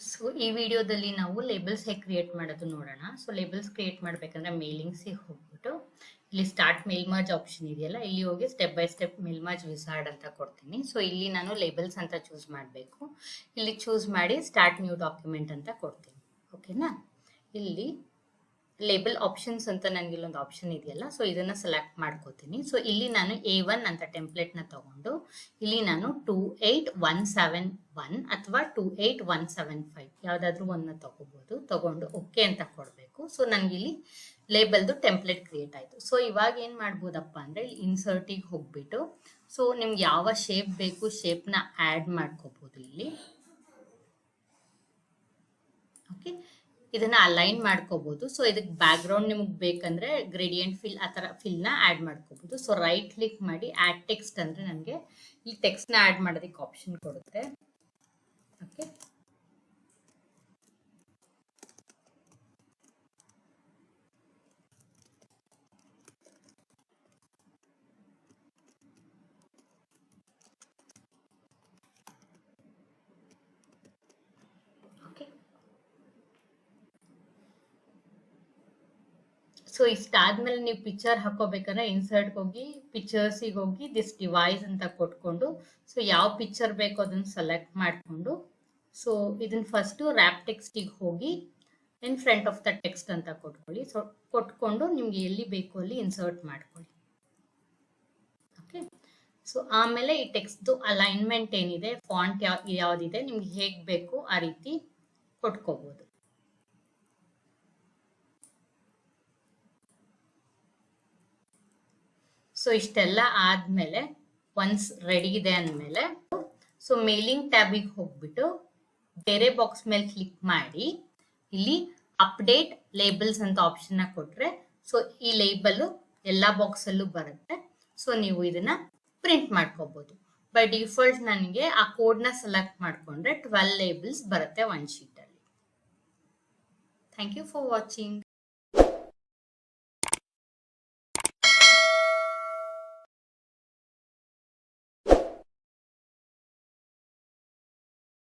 So ಈ ವಿಡಿಯೋದಲ್ಲಿ ನಾವು ಲೇಬಲ್ಸ್ ಹೇಗೆ ಕ್ರಿಯೇಟ್ ಮಾಡೋದು ನೋಡೋಣ. ಸೊ ಲೇಬಲ್ಸ್ ಕ್ರಿಯೇಟ್ ಮಾಡಬೇಕಂದ್ರೆ ಮೇಲಿಂಗ್ಸಿಗೆ ಹೋಗ್ಬಿಟ್ಟು ಇಲ್ಲಿ ಸ್ಟಾರ್ಟ್ ಮೇಲ್ ಮರ್ಜ್ ಆಪ್ಷನ್ ಇದೆಯಲ್ಲ, ಇಲ್ಲಿ ಹೋಗಿ step by step mail merge wizard ಅಂತ ಕೊಡ್ತೀನಿ. ಸೊ ಇಲ್ಲಿ ನಾನು ಲೇಬಲ್ಸ್ ಅಂತ ಚೂಸ್ ಮಾಡಬೇಕು. ಇಲ್ಲಿ ಚೂಸ್ ಮಾಡಿ ಸ್ಟಾರ್ಟ್ ನ್ಯೂ ಡಾಕ್ಯುಮೆಂಟ್ ಅಂತ ಕೊಡ್ತೀನಿ. ಓಕೆನಾ? ಇಲ್ಲಿ ಲೇಬಲ್ ಆಪ್ಷನ್ಸ್ ಅಂತ ನನಗೆ ಇಲ್ಲೊಂದು ಆಪ್ಷನ್ ಇದೆಯಲ್ಲ, ಸೊ ಇದನ್ನ ಸೆಲೆಕ್ಟ್ ಮಾಡ್ಕೋತೀನಿ. ಸೊ ಇಲ್ಲಿ ನಾನು A1 ಅಂತ ಟೆಂಪ್ಲೇಟ್ ನ ತಗೊಂಡು ಇಲ್ಲಿ ನಾನು 28171 ಅಥವಾ 28175 ಯಾವ್ದಾದ್ರು ಒಂದನ್ನ ತಗೋಬಹುದು. ತಗೊಂಡು ಓಕೆ ಅಂತ ಕೊಡಬೇಕು. ಸೊ ನನಗೆ ಇಲ್ಲಿ ಲೇಬಲ್ದು ಟೆಂಪ್ಲೇಟ್ ಕ್ರಿಯೇಟ್ ಆಯ್ತು. ಸೊ ಇವಾಗ ಏನ್ ಮಾಡ್ಬೋದಪ್ಪ ಅಂದ್ರೆ ಇಲ್ಲಿ ಇನ್ಸರ್ಟಿಗೆ ಹೋಗ್ಬಿಟ್ಟು ಸೊ ನಿಮ್ಗೆ ಯಾವ ಶೇಪ್ ಬೇಕು ಶೇಪ್ ನ ಆಡ್ ಮಾಡ್ಕೋಬಹುದು ಇಲ್ಲಿ. ಓಕೆ, ಇದನ್ನ ಅಲೈನ್ ಮಾಡ್ಕೋಬಹುದು. ಸೊ ಇದಕ್ಕೆ ಬ್ಯಾಕ್ ಗ್ರೌಂಡ್ ನಿಮಗೆ ಬೇಕಂದ್ರೆ ಗ್ರೇಡಿಯಂಟ್ ಫಿಲ್ ಆ ತರ ಫಿಲ್ ನ ಆಡ್ ಮಾಡ್ಕೋಬಹುದು. ಸೊ ರೈಟ್ ಕ್ಲಿಕ್ ಮಾಡಿ ಆಡ್ ಟೆಕ್ಸ್ಟ್ ಅಂದ್ರೆ ನನಗೆ ಈ ಟೆಕ್ಸ್ಟ್ ನ ಆಡ್ ಮಾಡೋದಕ್ಕೆ ಆಪ್ಷನ್ ಕೊಡುತ್ತೆ. ಓಕೆ, ಸೊ ಇಷ್ಟಾದ್ಮೇಲೆ ನೀವು ಪಿಕ್ಚರ್ ಹಾಕೋಬೇಕಂದ್ರೆ ಇನ್ಸರ್ಟ್ ಹೋಗಿ ಪಿಕ್ಚರ್ಸಿಗೆ ಹೋಗಿ ದಿಸ್ ಡಿವೈಸ್ ಅಂತ ಕೊಟ್ಕೊಂಡು ಸೊ ಯಾವ ಪಿಕ್ಚರ್ ಬೇಕೋ ಅದನ್ನ ಸೆಲೆಕ್ಟ್ ಮಾಡಿಕೊಂಡು ಸೊ ಇದನ್ನ ಫಸ್ಟ್ ರ್ಯಾಪ್ ಟೆಕ್ಸ್ಟಿಗೆ ಹೋಗಿ in front of the text ಅಂತ ಕೊಟ್ಕೊಳ್ಳಿ. ಸೊ ಕೊಟ್ಕೊಂಡು ನಿಮ್ಗೆ ಎಲ್ಲಿ ಬೇಕು ಅಲ್ಲಿ ಇನ್ಸರ್ಟ್ ಮಾಡ್ಕೊಳ್ಳಿ. ಓಕೆ, ಸೊ ಆಮೇಲೆ ಈ ಟೆಕ್ಸ್ಟ್ ಅಲೈನ್ಮೆಂಟ್ ಏನಿದೆ, ಫಾಂಟ್ ಯಾವ್ದಿದೆ ನಿಮ್ಗೆ ಹೇಗ್ ಬೇಕು ಆ ರೀತಿ ಕೊಟ್ಕೋಬಹುದು. ಸೊ ಇಷ್ಟೆಲ್ಲ ಆದ್ಮೇಲೆ ಒನ್ಸ್ ರೆಡಿ ಇದೆ ಅಂದ್ಮೇಲೆ ಸೊ ಮೇಲಿಂಗ್ ಟ್ಯಾಬಿಗೆ ಹೋಗ್ಬಿಟ್ಟು ಬೇರೆ ಬಾಕ್ಸ್ ಮೇಲೆ ಕ್ಲಿಕ್ ಮಾಡಿ ಇಲ್ಲಿ ಅಪ್ಡೇಟ್ ಲೇಬಲ್ಸ್ ಅಂತ ಆಪ್ಷನ್ ಕೊಟ್ರೆ ಸೊ ಈ ಲೇಬಲ್ ಎಲ್ಲಾ ಬಾಕ್ಸ್ ಅಲ್ಲೂ ಬರುತ್ತೆ. ಸೊ ನೀವು ಇದನ್ನ ಪ್ರಿಂಟ್ ಮಾಡ್ಕೋಬಹುದು. ಬೈ ಡಿಫಾಲ್ಟ್ ನನಗೆ ಆ ಕೋಡ್ ನ ಸೆಲೆಕ್ಟ್ ಮಾಡ್ಕೊಂಡ್ರೆ 12 ಲೇಬಲ್ಸ್ ಬರುತ್ತೆ ಒನ್ ಶೀಟ್ ಅಲ್ಲಿ. Thank you for watching.